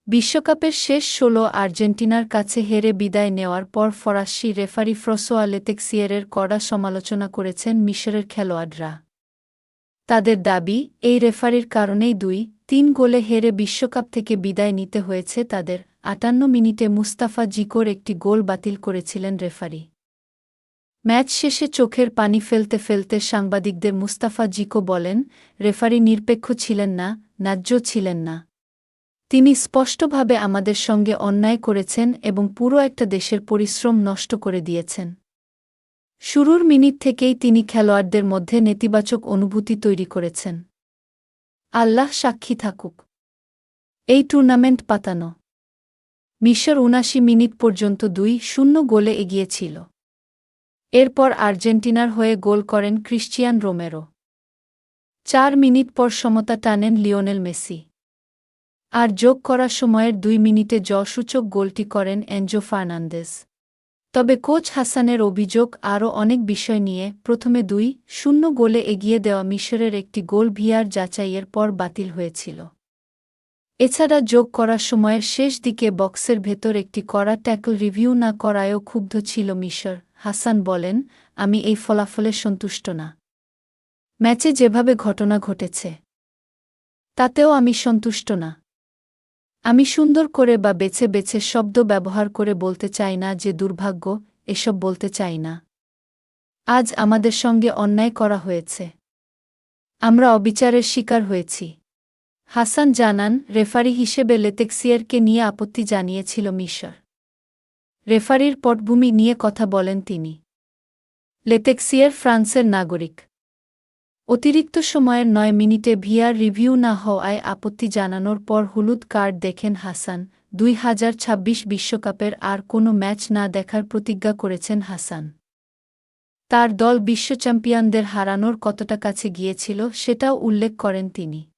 বিশ্বকাপের শেষ ১৬ আর্জেন্টিনার কাছে হেরে বিদায় নেওয়ার পর ফরাসি রেফারি ফ্রঁসোয়া লেতেক্সিয়েরের কড়া সমালোচনা করেছেন মিশরের খেলোয়াড়রা। তাদের দাবি, এই রেফারির কারণেই ২-৩ গোলে হেরে বিশ্বকাপ থেকে বিদায় নিতে হয়েছে তাদের। ৫৮ মিনিটে মুস্তাফা জিকোর একটি গোল বাতিল করেছিলেন রেফারি। ম্যাচ শেষে চোখের পানি ফেলতে ফেলতে সাংবাদিকদের মুস্তাফা জিকো বলেন, রেফারি নিরপেক্ষ ছিলেন না, ন্যায্য ছিলেন না। তিনি স্পষ্টভাবে আমাদের সঙ্গে অন্যায় করেছেন এবং পুরো একটা দেশের পরিশ্রম নষ্ট করে দিয়েছেন। শুরুর মিনিট থেকেই তিনি খেলোয়াড়দের মধ্যে নেতিবাচক অনুভূতি তৈরি করেছেন। আল্লাহ সাক্ষী থাকুক। এই টুর্নামেন্ট পাতানো। মিশর ৭৯ মিনিট পর্যন্ত ২-০ গোলে এগিয়ে ছিল। এরপর আর্জেন্টিনার হয়ে গোল করেন ক্রিশ্চিয়ান রোমেরো। ৪ মিনিট পর সমতা টানেন লিওনেল মেসি। আর যোগ করা সময়ের ২ মিনিটে জয়সূচক গোলটি করেন এনজো ফার্নান্দেজ। তবে কোচ হাসানের অভিযোগ আরও অনেক বিষয় নিয়ে। প্রথমে ২-০ গোলে এগিয়ে দেওয়া মিশরের একটি গোল ভিআর যাচাইয়ের পর বাতিল হয়েছিল। এছাড়া যোগ করা সময়ের শেষ দিকে বক্সের ভেতর একটি কড়া ট্যাকল রিভিউ না করায়ও ক্ষুব্ধ ছিল মিশর। হাসান বলেন, আমি এই ফলাফলে সন্তুষ্ট না। ম্যাচে যেভাবে ঘটনা ঘটেছে তাতেও আমি সন্তুষ্ট না। আমি সুন্দর করে বা বেছে বেছে শব্দ ব্যবহার করে বলতে চাই না যে দুর্ভাগ্য, এসব বলতে চাই না। আজ আমাদের সঙ্গে অন্যায় করা হয়েছে। আমরা অবিচারের শিকার হয়েছি। হাসান জানান, রেফারি হিসেবে লেতেক্সিয়েরকে নিয়ে আপত্তি জানিয়েছিল মিশর। রেফারির পটভূমি নিয়ে কথা বলেন তিনি। লেতেক্সিয়ের ফ্রান্সের নাগরিক। অতিরিক্ত সময়ের ৯ মিনিটে ভিআর রিভিউ না হওয়ায় আপত্তি জানানোর পর হলুদ কার্ড দেখেন হাসান। ২০২৬ বিশ্বকাপের আর কোনো ম্যাচ না দেখার প্রতিজ্ঞা করেছেন হাসান। তার দল বিশ্ব চ্যাম্পিয়নদের হারানোর কতটা কাছে গিয়েছিল সেটাও উল্লেখ করেন তিনি।